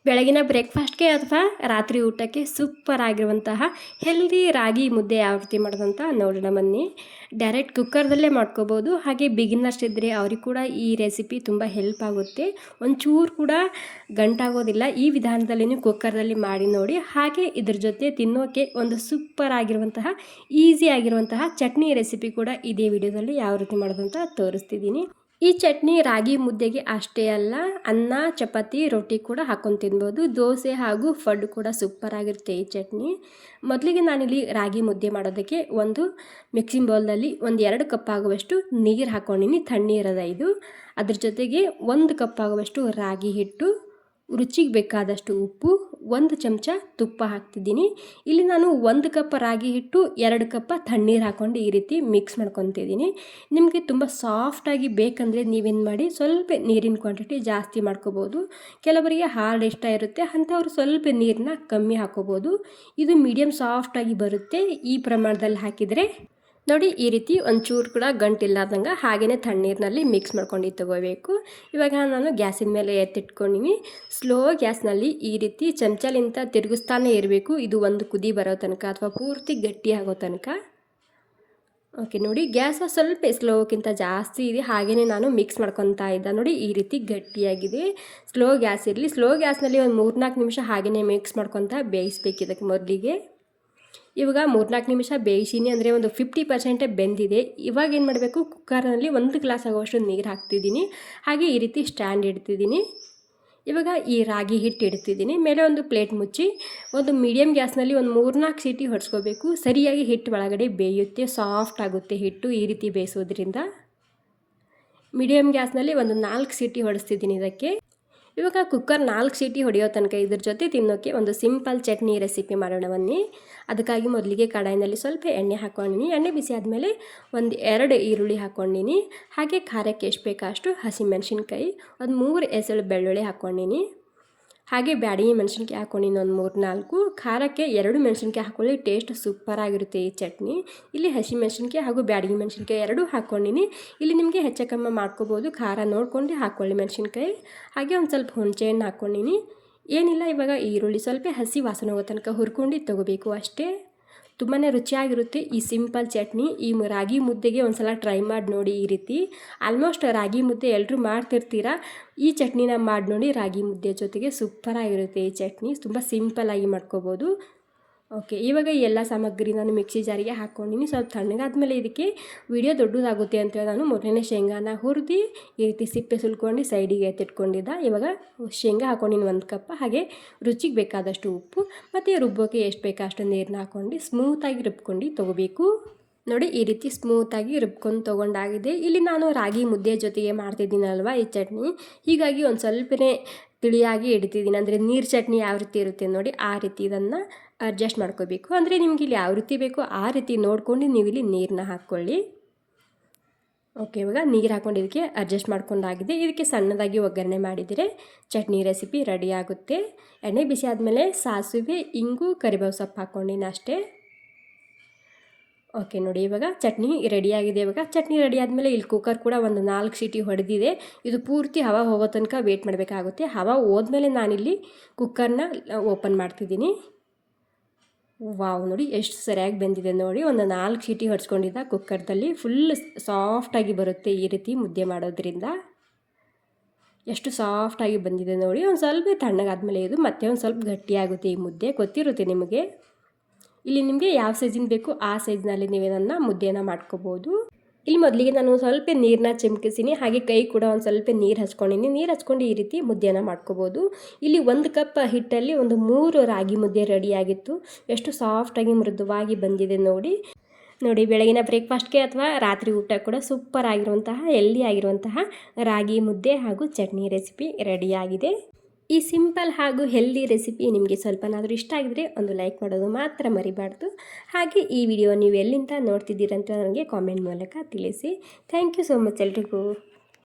ಬೆಳಗಿನ ಬ್ರೇಕ್ಫಾಸ್ಟ್ಗೆ ಅಥವಾ ರಾತ್ರಿ ಊಟಕ್ಕೆ ಸೂಪರ್ ಆಗಿರುವಂತಹ ಹೆಲ್ದಿ ರಾಗಿ ಮುದ್ದೆ ಯಾವ ರೀತಿ ಮಾಡೋದಂತ ನೋಡೋಣ ಬನ್ನಿ. ಡೈರೆಕ್ಟ್ ಕುಕ್ಕರ್ದಲ್ಲೇ ಮಾಡ್ಕೋಬೋದು. ಹಾಗೆ ಬಿಗಿನರ್ಸ್ ಇದ್ದರೆ ಅವ್ರಿಗೆ ಕೂಡ ಈ ರೆಸಿಪಿ ತುಂಬ ಹೆಲ್ಪ್ ಆಗುತ್ತೆ. ಒಂಚೂರು ಕೂಡ ಗಂಟಾಗೋದಿಲ್ಲ. ಈ ವಿಧಾನದಲ್ಲಿ ನೀವು ಕುಕ್ಕರ್ದಲ್ಲಿ ಮಾಡಿ ನೋಡಿ. ಹಾಗೆ ಇದ್ರ ಜೊತೆ ತಿನ್ನೋಕ್ಕೆ ಒಂದು ಸೂಪರ್ ಆಗಿರುವಂತಹ ಈಸಿ ಆಗಿರುವಂತಹ ಚಟ್ನಿ ರೆಸಿಪಿ ಕೂಡ ಇದೇ ವಿಡಿಯೋದಲ್ಲಿ ಯಾವ ರೀತಿ ಮಾಡೋದಂತ ತೋರಿಸ್ತಿದ್ದೀನಿ. ಈ ಚಟ್ನಿ ರಾಗಿ ಮುದ್ದೆಗೆ ಅಷ್ಟೇ ಅಲ್ಲ, ಅನ್ನ ಚಪಾತಿ ರೊಟ್ಟಿ ಕೂಡ ಹಾಕೊಂಡು ತಿನ್ಬೋದು. ದೋಸೆ ಹಾಗೂ ಫಡ್ ಕೂಡ ಸೂಪರ್ ಆಗಿರುತ್ತೆ ಈ ಚಟ್ನಿ. ಮೊದಲಿಗೆ ನಾನಿಲ್ಲಿ ರಾಗಿ ಮುದ್ದೆ ಮಾಡೋದಕ್ಕೆ ಒಂದು ಮಿಕ್ಸಿಂಗ್ ಬೌಲ್ನಲ್ಲಿ 1-2 ಕಪ್ ಆಗುವಷ್ಟು ನೀರು ಹಾಕ್ಕೊಂಡಿನಿ. ತಣ್ಣೀರದ ಇದು. ಅದ್ರ ಜೊತೆಗೆ 1 ಕಪ್ ಆಗುವಷ್ಟು ರಾಗಿ ಹಿಟ್ಟು, ರುಚಿಗೆ ಬೇಕಾದಷ್ಟು ಉಪ್ಪು, 1 ಚಮಚ ತುಪ್ಪ ಹಾಕ್ತಿದ್ದೀನಿ. ಇಲ್ಲಿ ನಾನು 1 ಕಪ್ ರಾಗಿ ಹಿಟ್ಟು 2 ಕಪ್ ತಣ್ಣೀರು ಹಾಕ್ಕೊಂಡು ಈ ರೀತಿ ಮಿಕ್ಸ್ ಮಾಡ್ಕೊತಿದ್ದೀನಿ. ನಿಮಗೆ ತುಂಬ ಸಾಫ್ಟಾಗಿ ಬೇಕಂದರೆ ನೀವೇನು ಮಾಡಿ, ಸ್ವಲ್ಪ ನೀರಿನ ಕ್ವಾಂಟಿಟಿ ಜಾಸ್ತಿ ಮಾಡ್ಕೋಬೋದು. ಕೆಲವರಿಗೆ ಹಾರ್ಡ್ ಇಷ್ಟ ಇರುತ್ತೆ, ಅಂಥವ್ರು ಸ್ವಲ್ಪ ನೀರನ್ನ ಕಮ್ಮಿ ಹಾಕೋಬೋದು. ಇದು ಮೀಡಿಯಮ್ ಸಾಫ್ಟಾಗಿ ಬರುತ್ತೆ ಈ ಪ್ರಮಾಣದಲ್ಲಿ ಹಾಕಿದರೆ. ನೋಡಿ, ಈ ರೀತಿ ಒಂಚೂರು ಕೂಡ ಗಂಟಿಲ್ಲಾರ್ದಂಗೆ ಹಾಗೆಯೇ ತಣ್ಣೀರಿನಲ್ಲಿ ಮಿಕ್ಸ್ ಮಾಡ್ಕೊಂಡು ತಗೋಬೇಕು. ಇವಾಗ ನಾನು ಗ್ಯಾಸಿನ ಮೇಲೆ ಎತ್ತಿಟ್ಕೊಂಡಿನಿ. ಸ್ಲೋ ಗ್ಯಾಸ್ನಲ್ಲಿ ಈ ರೀತಿ ಚಮಚಲಿಂದ ತಿರುಗಿಸ್ತಾನೆ ಇರಬೇಕು. ಇದು ಒಂದು ಕುದಿ ಬರೋ ತನಕ ಅಥವಾ ಪೂರ್ತಿ ಗಟ್ಟಿ ಆಗೋ ತನಕ. ಓಕೆ, ನೋಡಿ ಗ್ಯಾಸ್ ಸ್ವಲ್ಪ ಸ್ಲೋಕ್ಕಿಂತ ಜಾಸ್ತಿ ಇದೆ. ಹಾಗೆಯೇ ನಾನು ಮಿಕ್ಸ್ ಮಾಡ್ಕೊತಾ ಇದ್ದೆ. ನೋಡಿ, ಈ ರೀತಿ ಗಟ್ಟಿಯಾಗಿದೆ. ಸ್ಲೋ ಗ್ಯಾಸ್ ಇರಲಿ. ಸ್ಲೋ ಗ್ಯಾಸ್ನಲ್ಲಿ ಒಂದು 3-4 ನಿಮಿಷ ಹಾಗೆಯೇ ಮಿಕ್ಸ್ ಮಾಡ್ಕೊತಾ ಬೇಯಿಸ್ಬೇಕು ಇದಕ್ಕೆ ಮೊದಲಿಗೆ. ಇವಾಗ 3-4 ನಿಮಿಷ ಬೇಯಿಸಿನಿ ಅಂದರೆ ಒಂದು 50% ಬೆಂದಿದೆ. ಇವಾಗ ಏನು ಮಾಡಬೇಕು, ಕುಕ್ಕರ್ನಲ್ಲಿ 1 ಗ್ಲಾಸ್ ಆಗುವಷ್ಟು ನೀರು ಹಾಕ್ತಿದ್ದೀನಿ. ಹಾಗೆ ಈ ರೀತಿ ಸ್ಟ್ಯಾಂಡ್ ಇಡ್ತಿದ್ದೀನಿ. ಇವಾಗ ಈ ರಾಗಿ ಹಿಟ್ಟು ಇಡ್ತಿದ್ದೀನಿ. ಮೇಲೆ ಒಂದು ಪ್ಲೇಟ್ ಮುಚ್ಚಿ ಒಂದು ಮೀಡಿಯಮ್ ಗ್ಯಾಸ್ನಲ್ಲಿ ಒಂದು 3-4 ಸೀಟಿ ಹೊಡ್ಸ್ಕೋಬೇಕು. ಸರಿಯಾಗಿ ಹಿಟ್ಟು ಒಳಗಡೆ ಬೇಯುತ್ತೆ, ಸಾಫ್ಟ್ ಆಗುತ್ತೆ ಹಿಟ್ಟು ಈ ರೀತಿ ಬೇಯಿಸೋದ್ರಿಂದ. ಮೀಡಿಯಮ್ ಗ್ಯಾಸ್ನಲ್ಲಿ ಒಂದು 4 ಸೀಟಿ ಹೊಡಿಸ್ತಿದ್ದೀನಿ ಇದಕ್ಕೆ. ಇವಾಗ ಕುಕ್ಕರ್ 4 ಸೀಟಿ ಹೊಡೆಯೋ ತನಕ ಇದ್ರ ಜೊತೆ ತಿನ್ನೋಕ್ಕೆ ಒಂದು ಸಿಂಪಲ್ ಚಟ್ನಿ ರೆಸಿಪಿ ಮಾಡೋಣ ಬನ್ನಿ. ಅದಕ್ಕಾಗಿ ಮೊದಲಿಗೆ ಕಡಾಯಿನಲ್ಲಿ ಸ್ವಲ್ಪ ಎಣ್ಣೆ ಹಾಕ್ಕೊಂಡಿನಿ. ಎಣ್ಣೆ ಬಿಸಿ ಆದಮೇಲೆ 1-2 ಈರುಳ್ಳಿ ಹಾಕ್ಕೊಂಡಿನಿ. ಹಾಗೆ ಖಾರಕ್ಕೆ ಎಷ್ಟು ಬೇಕಷ್ಟು ಹಸಿಮೆಣಸಿನ್ಕಾಯಿ, ಒಂದು 3 ಎಸಳು ಬೆಳ್ಳುಳ್ಳಿ ಹಾಕ್ಕೊಂಡಿನಿ. ಹಾಗೆ ಬ್ಯಾಡಗಿ ಮೆಣಸಿನ್ಕಾಯಿ ಹಾಕ್ಕೊಂಡಿನಿ ಒಂದು 3-4. ಖಾರಕ್ಕೆ 2 ಮೆಣಸಿನ್ಕಾಯಿ ಹಾಕ್ಕೊಳ್ಳಿ, ಟೇಸ್ಟ್ ಸೂಪರಾಗಿರುತ್ತೆ ಈ ಚಟ್ನಿ. ಇಲ್ಲಿ ಹಸಿ ಮೆಣಸಿನ್ಕಾಯಿ ಹಾಗೂ ಬ್ಯಾಡಗಿ ಮೆಣಸಿನ್ಕಾಯಿ 2 ಹಾಕ್ಕೊಂಡಿನಿ. ಇಲ್ಲಿ ನಿಮಗೆ ಹೆಚ್ಚು ಕಮ್ಮಿ ಮಾಡ್ಕೋಬೋದು, ಖಾರ ನೋಡ್ಕೊಂಡು ಹಾಕ್ಕೊಳ್ಳಿ ಮೆಣಸಿನ್ಕಾಯಿ. ಹಾಗೆ ಒಂದು ಸ್ವಲ್ಪ ಹುಣಸೆ ಹಣ್ಣು ಹಾಕ್ಕೊಂಡಿನಿ. ಏನಿಲ್ಲ, ಇವಾಗ ಈರುಳ್ಳಿ ಸ್ವಲ್ಪ ಹಸಿ ವಾಸನೆ ಹೋಗೋ ತನಕ ಹುರ್ಕೊಂಡು ತೊಗೋಬೇಕು ಅಷ್ಟೇ. ತುಂಬಾ ರುಚಿಯಾಗಿರುತ್ತೆ ಈ ಸಿಂಪಲ್ ಚಟ್ನಿ. ಈ ರಾಗಿ ಮುದ್ದೆಗೆ ಒಂದು ಸಲ ಟ್ರೈ ಮಾಡಿ ನೋಡಿ ಈ ರೀತಿ. ಆಲ್ಮೋಸ್ಟ್ ರಾಗಿ ಮುದ್ದೆ ಎಲ್ಲರೂ ಮಾಡ್ತಿರ್ತೀರ. ಈ ಚಟ್ನಿನ ಮಾಡಿ ನೋಡಿ, ರಾಗಿ ಮುದ್ದೆ ಜೊತೆಗೆ ಸೂಪರಾಗಿರುತ್ತೆ ಈ ಚಟ್ನಿ. ತುಂಬ ಸಿಂಪಲ್ಲಾಗಿ ಮಾಡ್ಕೋಬೋದು. ಓಕೆ, ಇವಾಗ ಎಲ್ಲ ಸಾಮಗ್ರಿ ನಾನು ಮಿಕ್ಸಿ ಜಾರಿಗೆ ಹಾಕ್ಕೊಂಡಿನಿ. ಸ್ವಲ್ಪ ತಣ್ಣಗಾದ್ಮೇಲೆ ಇದಕ್ಕೆ ವಿಡಿಯೋ ದೊಡ್ಡದಾಗುತ್ತೆ ಅಂತೇಳಿ ನಾನು ಮೊದಲನೇ ಶೇಂಗಾನ ಹುರಿದು ಈ ರೀತಿ ಸಿಪ್ಪೆ ಸುಲ್ಕೊಂಡು ಸೈಡಿಗೆ ಎತ್ತಿಟ್ಕೊಂಡಿದ್ದೆ. ಇವಾಗ ಶೇಂಗಾ ಹಾಕ್ಕೊಂಡಿನಿ 1 ಕಪ್. ಹಾಗೆ ರುಚಿಗೆ ಬೇಕಾದಷ್ಟು ಉಪ್ಪು ಮತ್ತು ರುಬ್ಬೋಕ್ಕೆ ಎಷ್ಟು ಬೇಕೋ ಅಷ್ಟು ನೀರನ್ನ ಹಾಕ್ಕೊಂಡು ಸ್ಮೂತಾಗಿ ರುಬ್ಕೊಂಡು ತೊಗೋಬೇಕು. ನೋಡಿ, ಈ ರೀತಿ ಸ್ಮೂತಾಗಿ ರುಬ್ಕೊಂಡು ತೊಗೊಂಡಾಗಿದೆ. ಇಲ್ಲಿ ನಾನು ರಾಗಿ ಮುದ್ದೆ ಜೊತೆಗೆ ಮಾಡ್ತಿದ್ದೀನಲ್ವ ಈ ಚಟ್ನಿ, ಹೀಗಾಗಿ ಒಂದು ಸ್ವಲ್ಪನೇ ತಿಳಿಯಾಗಿ ಇಡ್ತಿದ್ದೀನಿ. ಅಂದರೆ ನೀರು ಚಟ್ನಿ ಯಾವ ರೀತಿ ಇರುತ್ತೆ ನೋಡಿ, ಆ ರೀತಿ ಇದನ್ನು ಅಡ್ಜಸ್ಟ್ ಮಾಡ್ಕೋಬೇಕು. ಅಂದರೆ ನಿಮ್ಗೆ ಇಲ್ಲಿ ಯಾವ ರೀತಿ ಬೇಕೋ ಆ ರೀತಿ ನೋಡ್ಕೊಂಡು ನೀವು ಇಲ್ಲಿ ನೀರನ್ನ ಹಾಕ್ಕೊಳ್ಳಿ. ಓಕೆ, ಇವಾಗ ನೀರು ಹಾಕ್ಕೊಂಡು ಇದಕ್ಕೆ ಅಡ್ಜಸ್ಟ್ ಮಾಡ್ಕೊಂಡಾಗಿದೆ. ಇದಕ್ಕೆ ಸಣ್ಣದಾಗಿ ಒಗ್ಗರಣೆ ಮಾಡಿದರೆ ಚಟ್ನಿ ರೆಸಿಪಿ ರೆಡಿ ಆಗುತ್ತೆ. ಎಣ್ಣೆ ಬಿಸಿ ಆದಮೇಲೆ ಸಾಸಿವೆ, ಇಂಗು, ಕರಿಬೇವು ಸೊಪ್ಪು ಹಾಕ್ಕೊಂಡಿನಿ ಅಷ್ಟೇ. ಓಕೆ, ನೋಡಿ ಇವಾಗ ಚಟ್ನಿ ರೆಡಿಯಾಗಿದೆ. ಇವಾಗ ಚಟ್ನಿ ರೆಡಿ ಆದಮೇಲೆ ಇಲ್ಲಿ ಕುಕ್ಕರ್ ಕೂಡ ಒಂದು 4 ಸೀಟಿ ಹೊಡೆದಿದೆ. ಇದು ಪೂರ್ತಿ ಹವಾ ಹೋಗೋ ತನಕ ವೇಟ್ ಮಾಡಬೇಕಾಗುತ್ತೆ. ಹವಾ ಹೋದ್ಮೇಲೆ ನಾನಿಲ್ಲಿ ಕುಕ್ಕರ್ನ ಓಪನ್ ಮಾಡ್ತಿದ್ದೀನಿ. ವಾವ್, ನೋಡಿ ಎಷ್ಟು ಸರಿಯಾಗಿ ಬೆಂದಿದೆ ನೋಡಿ. ಒಂದು 4 ಸೀಟಿ ಹೊಡ್ಸ್ಕೊಂಡಿದ್ದ ಕುಕ್ಕರ್ದಲ್ಲಿ. ಫುಲ್ ಸಾಫ್ಟಾಗಿ ಬರುತ್ತೆ ಈ ರೀತಿ ಮುದ್ದೆ ಮಾಡೋದ್ರಿಂದ. ಎಷ್ಟು ಸಾಫ್ಟಾಗಿ ಬಂದಿದೆ ನೋಡಿ. ಒಂದು ಸ್ವಲ್ಪ ತಣ್ಣಗಾದ್ಮೇಲೆ ಇದು ಮತ್ತೆ ಒಂದು ಸ್ವಲ್ಪ ಗಟ್ಟಿಯಾಗುತ್ತೆ ಈ ಮುದ್ದೆ, ಗೊತ್ತಿರುತ್ತೆ ನಿಮಗೆ. ಇಲ್ಲಿ ನಿಮಗೆ ಯಾವ ಸೈಜಿನ ಬೇಕು ಆ ಸೈಜ್ನಲ್ಲಿ ನೀವೇನನ್ನ ಮುದ್ದೆನ ಮಾಡ್ಕೋಬೋದು. ಇಲ್ಲಿ ಮೊದಲಿಗೆ ನಾನು ಸ್ವಲ್ಪ ನೀರನ್ನ ಚಿಮ್ಕಿಸಿನಿ. ಹಾಗೆ ಕೈ ಕೂಡ ಒಂದು ಸ್ವಲ್ಪ ನೀರು ಹಚ್ಕೊಂಡಿನಿ. ನೀರು ಹಚ್ಕೊಂಡು ಈ ರೀತಿ ಮುದ್ದೆನ ಮಾಡ್ಕೋಬೋದು. ಇಲ್ಲಿ 1 ಕಪ್ ಹಿಟ್ಟಲ್ಲಿ ಒಂದು 3 ರಾಗಿ ಮುದ್ದೆ ರೆಡಿಯಾಗಿತ್ತು. ಎಷ್ಟು ಸಾಫ್ಟಾಗಿ ಮೃದುವಾಗಿ ಬಂದಿದೆ ನೋಡಿ. ಬೆಳಗಿನ ಬ್ರೇಕ್ಫಾಸ್ಟ್ಗೆ ಅಥವಾ ರಾತ್ರಿ ಊಟ ಕೂಡ ಸೂಪರ್ ಆಗಿರುವಂತಹ ಹೆಲ್ದಿ ಆಗಿರುವಂತಹ ರಾಗಿ ಮುದ್ದೆ ಹಾಗೂ ಚಟ್ನಿ ರೆಸಿಪಿ ರೆಡಿಯಾಗಿದೆ. ಈ ಸಿಂಪಲ್ ಹಾಗೂ ಹೆಲ್ದಿ ರೆಸಿಪಿ ನಿಮಗೆ ಸ್ವಲ್ಪನಾದರೂ ಇಷ್ಟ ಆಗಿದರೆ ಒಂದು ಲೈಕ್ ಮಾಡೋದು ಮಾತ್ರ ಮರಿಬಾರ್ದು. ಹಾಗೆ ಈ ವಿಡಿಯೋ ನೀವು ಎಲ್ಲಿಂದ ನೋಡ್ತಿದ್ದೀರಂತ ನನಗೆ ಕಾಮೆಂಟ್ ಮೂಲಕ ತಿಳಿಸಿ. ಥ್ಯಾಂಕ್ ಯು ಸೋ ಮಚ್ ಎಲ್ರಿಗೂ.